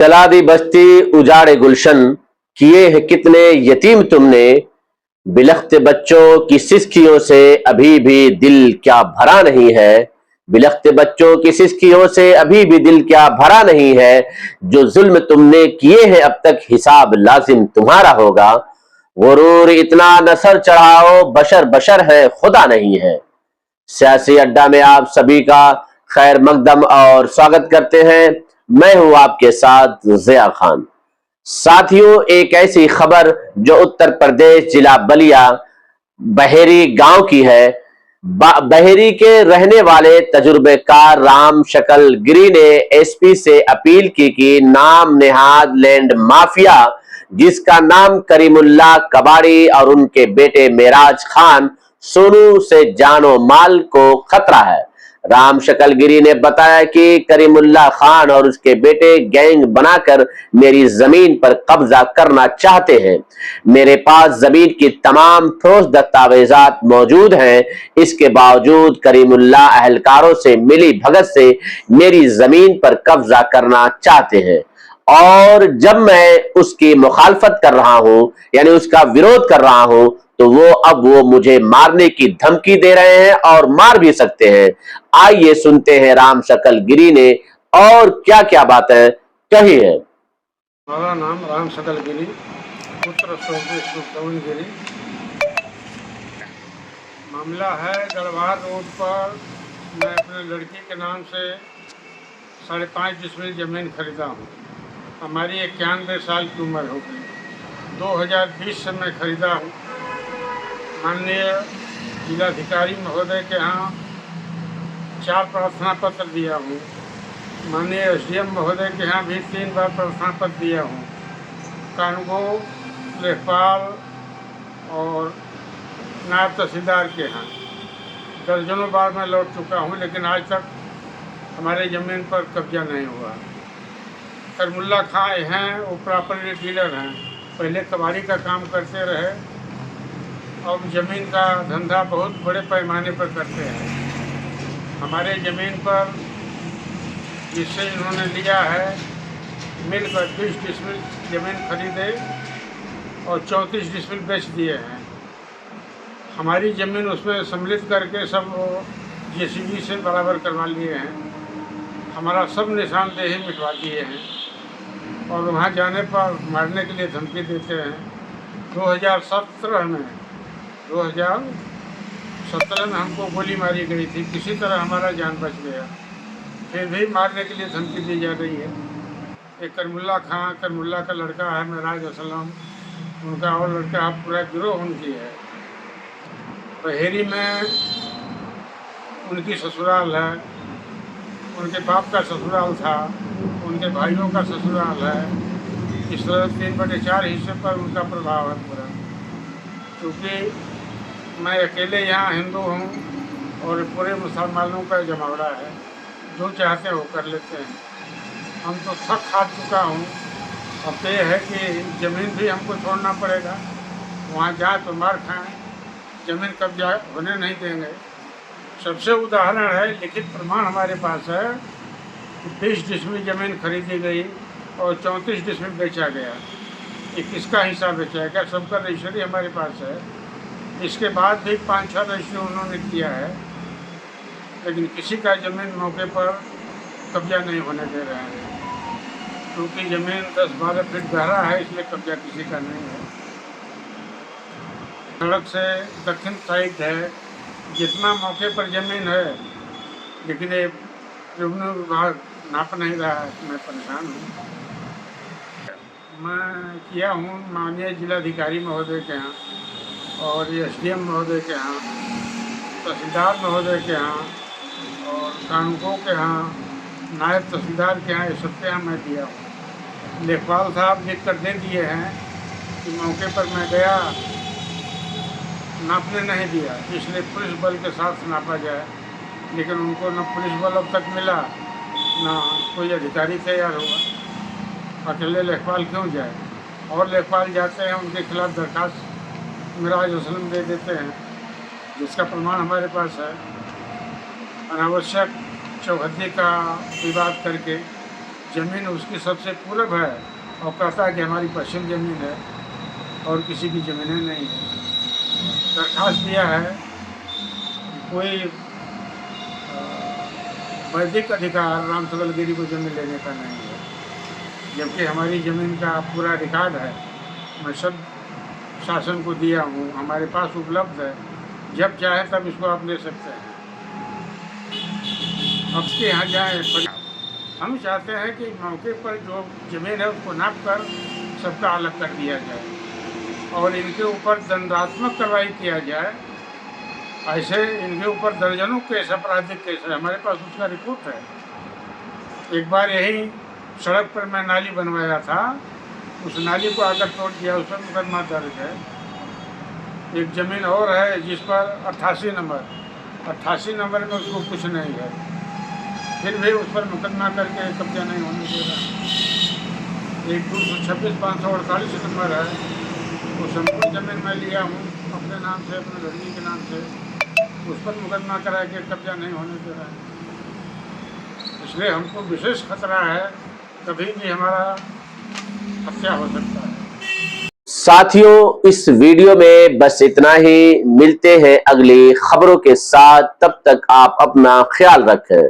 जला दी बस्ती उजाड़े गुलशन, किए हैं कितने यतीम तुमने। बिलखते बच्चों की सिसकियों से अभी भी दिल क्या भरा नहीं है। बिलखते बच्चों की सिसकियों से अभी भी दिल क्या भरा नहीं है। जो जुल्म तुमने किए हैं अब तक हिसाब लाजिम तुम्हारा होगा। गुरूर इतना नसर चढ़ाओ, बशर बशर है खुदा नहीं है। सियासी अड्डा में आप सभी का खैर मकदम और स्वागत करते हैं। मैं हूं आपके साथ जिया खान। साथियों, एक ऐसी खबर जो उत्तर प्रदेश जिला बलिया बहेरी गांव की है। बहेरी के रहने वाले तजुर्बेकार राम शकल गिरी ने एसपी से अपील की कि नाम नेहाद लैंड माफिया जिसका नाम करीमुल्ला कबाड़ी और उनके बेटे मेराज खान सोनू से जानो माल को खतरा है। राम शकलगिरी ने बताया कि करीमुल्ला खान और उसके बेटे गैंग बनाकर मेरी जमीन पर कब्जा करना चाहते हैं। मेरे पास जमीन की तमाम ठोस दस्तावेजात मौजूद हैं। इसके बावजूद करीमुल्ला अहलकारों से मिली भगत से मेरी जमीन पर कब्जा करना चाहते हैं और जब मैं उसकी मुखालफत कर रहा हूं यानी उसका विरोध कर रहा हूं तो वो मुझे मारने की धमकी दे रहे हैं और मार भी सकते हैं। आइए सुनते हैं राम शकल गिरी ने और क्या क्या बातें कही है। हमारा नाम राम शकल गिरी, पुत्र पवन गिरी। मामला है गढ़वाल रोड पर मैं अपने लड़की के नाम से 5.5 डिसमिल ज़मीन खरीदा हूँ। हमारी 91 साल की उम्र हो गई। 2020 से मैं खरीदा हूँ। माननीय जिलाधिकारी महोदय के यहाँ 4 प्रार्थना पत्र दिया हूँ। माननीय एसडीएम महोदय के यहाँ भी 3 बार प्रार्थना पत्र दिया हूँ। कानगो, लेखपाल और नायब तहसीलदार के यहाँ दर्जनों बार मैं लौट चुका हूँ, लेकिन आज तक हमारे ज़मीन पर कब्जा नहीं हुआ। करीमुल्ला खां हैं, वो प्रॉपर्टी डीलर हैं। पहले कबाड़ी का काम करते रहे और ज़मीन का धंधा बहुत बड़े पैमाने पर करते हैं। हमारे ज़मीन पर जिससे इन्होंने लिया है मिलकर 20 डिसमिल ज़मीन खरीदे और 34 डिसमिल बेच दिए हैं। हमारी ज़मीन उसमें सम्मिलित करके सब जेसीबी से बराबर करवा लिए हैं। हमारा सब निशानदेही मिटवा दिए हैं और वहाँ जाने पर मारने के लिए धमकी देते हैं। 2017 में हमको गोली मारी गई थी, किसी तरह हमारा जान बच गया, फिर भी मारने के लिए धमकी दी जा रही है। एक करीमुल्ला खां, करीमुल्ला का लड़का है मेराज असलम, उनका और लड़का पूरा गिरोह उनकी है। बहेरी में उनकी ससुराल है, उनके बाप का ससुराल था, उनके भाइयों का ससुराल है। इस तरह 3/4 हिस्से पर उनका प्रभाव है पूरा। क्योंकि मैं अकेले यहाँ हिंदू हूँ और पूरे मुसलमानों का जमावड़ा है, जो चाहते वो कर लेते हैं। हम तो थक खा चुका हूँ। अब तो ये है कि ज़मीन भी हमको छोड़ना पड़ेगा। वहाँ जाए तो मार खाएं, ज़मीन कब्जा होने नहीं देंगे। सबसे उदाहरण है, लिखित प्रमाण हमारे पास है कि 20 डिसमिल ज़मीन खरीदी गई और 34 डिसमिल बेचा गया। ये किसका हिस्सा बेचा है? क्या सबका रजिस्ट्री हमारे पास है? इसके बाद भी 5-6 रजिस्ट्री उन्होंने किया है, लेकिन किसी का ज़मीन मौके पर कब्जा नहीं होने दे रहे हैं। क्योंकि ज़मीन 10-12 फीट गहरा है, इसलिए कब्जा किसी का नहीं है। सड़क से दक्षिण साइड है, जितना मौके पर ज़मीन है, लेकिन ये रेवेन्यू विभाग नाप नहीं रहा है। मैं परेशान हूँ। मैं किया हूँ माननीय जिलाधिकारी महोदय के यहाँ और एसडीएम महोदय के यहाँ, तहसीलदार महोदय के यहाँ और कानूनगो के यहाँ, नायब तहसीलदार के यहाँ, ये सबके यहाँ मैं दिया हूँ। लेखपाल साहब लिख कर दे दिए हैं कि मौके पर मैं गया, नापने नहीं दिया, इसलिए पुलिस बल के साथ नापा जाए, लेकिन उनको न पुलिस बल अब तक मिला न कोई अधिकारी तैयार हुआ। अकेले लेखपाल क्यों जाए? और लेखपाल जाते हैं, उनके खिलाफ दरखास्त मेराज असलम दे देते हैं, जिसका प्रमाण हमारे पास है। अनावश्यक चौहद्दी का विवाद करके ज़मीन उसकी सबसे पूरब है और कहता है कि हमारी पश्चिम ज़मीन है और किसी की ज़मीनें नहीं है। दरख्वास्त दिया है कोई वैदिक अधिकार रामसगल गिरी को ज़मीन लेने का नहीं है, जबकि हमारी ज़मीन का पूरा रिकॉर्ड है। मैं सब शासन को दिया हूँ, हमारे पास उपलब्ध है, जब चाहे तब इसको आप ले सकते हैं। अब इसके यहाँ जाए, हम चाहते हैं कि मौके पर जो ज़मीन है उसको नाप कर सबका अलग कर दिया जाए और इनके ऊपर दंडात्मक कार्रवाई किया जाए। ऐसे इनके ऊपर दर्जनों केस, आपराधिक केस है, हमारे पास उसका रिपोर्ट है। एक बार यही सड़क पर मैं नाली बनवाया था, उस नाली को आकर तोड़ दिया, उस पर मुकदमा दर्ज है। एक ज़मीन और है जिस पर 88 नंबर में उसको कुछ नहीं है, फिर भी उस पर मुकदमा करके कब्जा नहीं होने दे रहा। एक 226/548 नंबर है, वो संपूर्ण ज़मीन मैं लिया हूँ अपने नाम से, अपने लड़की के नाम से, उस पर मुकदमा करा के कब्जा नहीं होने दे रहा है। इसलिए हमको विशेष खतरा है, कभी भी हमारा हत्या हो सकता है। साथियों, इस वीडियो में बस इतना ही। मिलते हैं अगली खबरों के साथ, तब तक आप अपना ख्याल रखें।